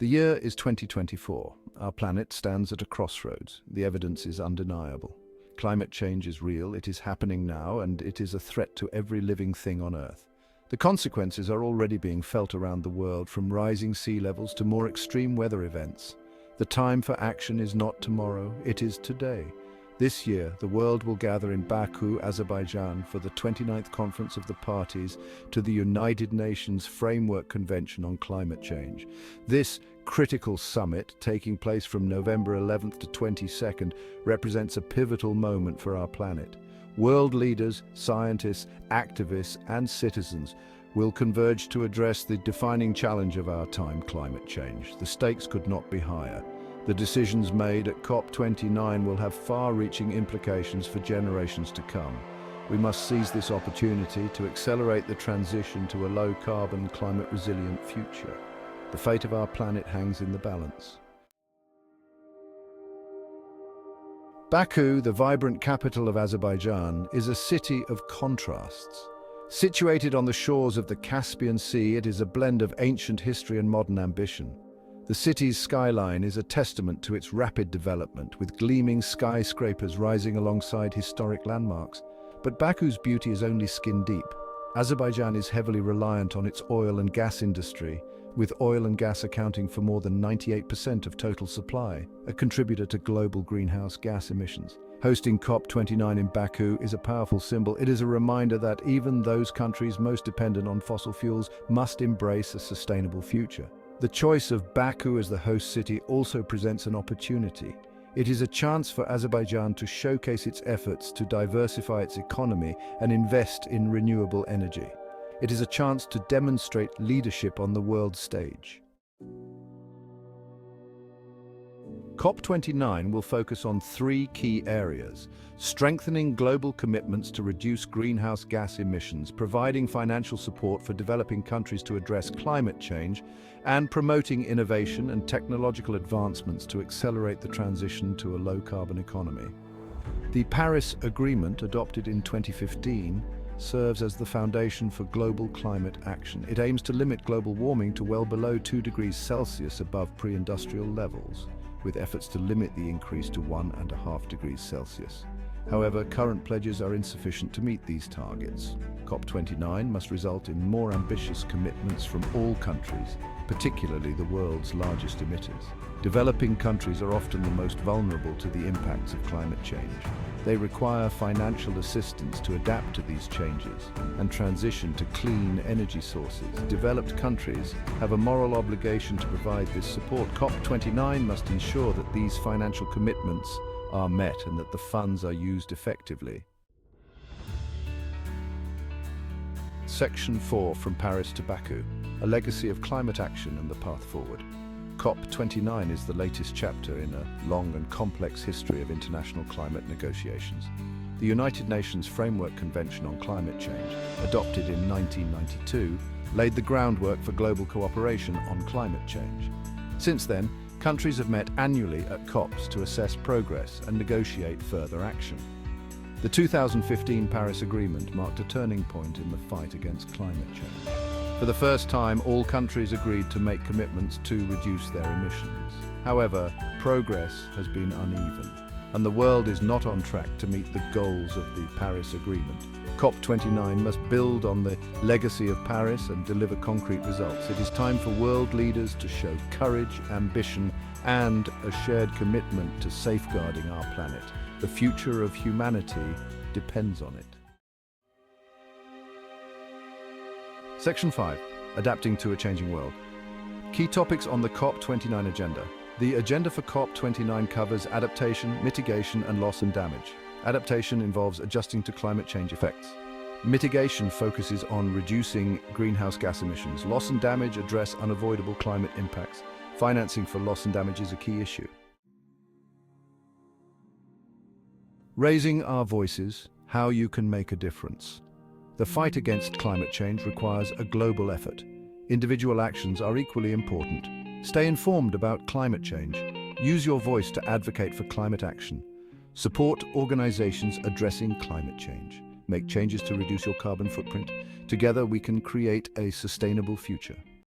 The year is 2024. Our planet stands at a crossroads. The evidence is undeniable. Climate change is real, it is happening now, and it is a threat to every living thing on Earth. The consequences are already being felt around the world, from rising sea levels to more extreme weather events. The time for action is not tomorrow, it is today. This year, the world will gather in Baku, Azerbaijan, for the 29th Conference of the Parties to the United Nations Framework Convention on Climate Change. This critical summit, taking place from November 11th to 22nd, represents a pivotal moment for our planet. World leaders, scientists, activists, and citizens will converge to address the defining challenge of our time: climate change. The stakes could not be higher. The decisions made at COP29 will have far-reaching implications for generations to come. We must seize this opportunity to accelerate the transition to a low-carbon, climate-resilient future. The fate of our planet hangs in the balance. Baku, the vibrant capital of Azerbaijan, is a city of contrasts. Situated on the shores of the Caspian Sea, it is a blend of ancient history and modern ambition. The city's skyline is a testament to its rapid development, with gleaming skyscrapers rising alongside historic landmarks. But Baku's beauty is only skin deep. Azerbaijan is heavily reliant on its oil and gas industry, with oil and gas accounting for more than 98% of total supply, a contributor to global greenhouse gas emissions. Hosting COP29 in Baku is a powerful symbol. It is a reminder that even those countries most dependent on fossil fuels must embrace a sustainable future. The choice of Baku as the host city also presents an opportunity. It is a chance for Azerbaijan to showcase its efforts to diversify its economy and invest in renewable energy. It is a chance to demonstrate leadership on the world stage. COP29 will focus on three key areas: strengthening global commitments to reduce greenhouse gas emissions, providing financial support for developing countries to address climate change, and promoting innovation and technological advancements to accelerate the transition to a low-carbon economy. The Paris Agreement, adopted in 2015, serves as the foundation for global climate action. It aims to limit global warming to well below 2 degrees Celsius above pre-industrial levels, with efforts to limit the increase to 1.5 degrees Celsius. However, current pledges are insufficient to meet these targets. COP29 must result in more ambitious commitments from all countries, particularly the world's largest emitters. Developing countries are often the most vulnerable to the impacts of climate change. They require financial assistance to adapt to these changes and transition to clean energy sources. Developed countries have a moral obligation to provide this support. COP29 must ensure that these financial commitments are met and that the funds are used effectively. Section 4, From Paris to Baku: A Legacy of Climate Action and the Path Forward. COP29 is the latest chapter in a long and complex history of international climate negotiations. The United Nations Framework Convention on Climate Change, adopted in 1992, laid the groundwork for global cooperation on climate change. Since then, countries have met annually at COPs to assess progress and negotiate further action. The 2015 Paris Agreement marked a turning point in the fight against climate change. For the first time, all countries agreed to make commitments to reduce their emissions. However, progress has been uneven, and the world is not on track to meet the goals of the Paris Agreement. COP29 must build on the legacy of Paris and deliver concrete results. It is time for world leaders to show courage, ambition, and a shared commitment to safeguarding our planet. The future of humanity depends on it. Section 5. Adapting to a Changing World. Key topics on the COP29 agenda. The agenda for COP29 covers adaptation, mitigation, and loss and damage. Adaptation involves adjusting to climate change effects. Mitigation focuses on reducing greenhouse gas emissions. Loss and damage address unavoidable climate impacts. Financing for loss and damage is a key issue. Raising our voices: how you can make a difference. The fight against climate change requires a global effort. Individual actions are equally important. Stay informed about climate change. Use your voice to advocate for climate action. Support organizations addressing climate change. Make changes to reduce your carbon footprint. Together we can create a sustainable future.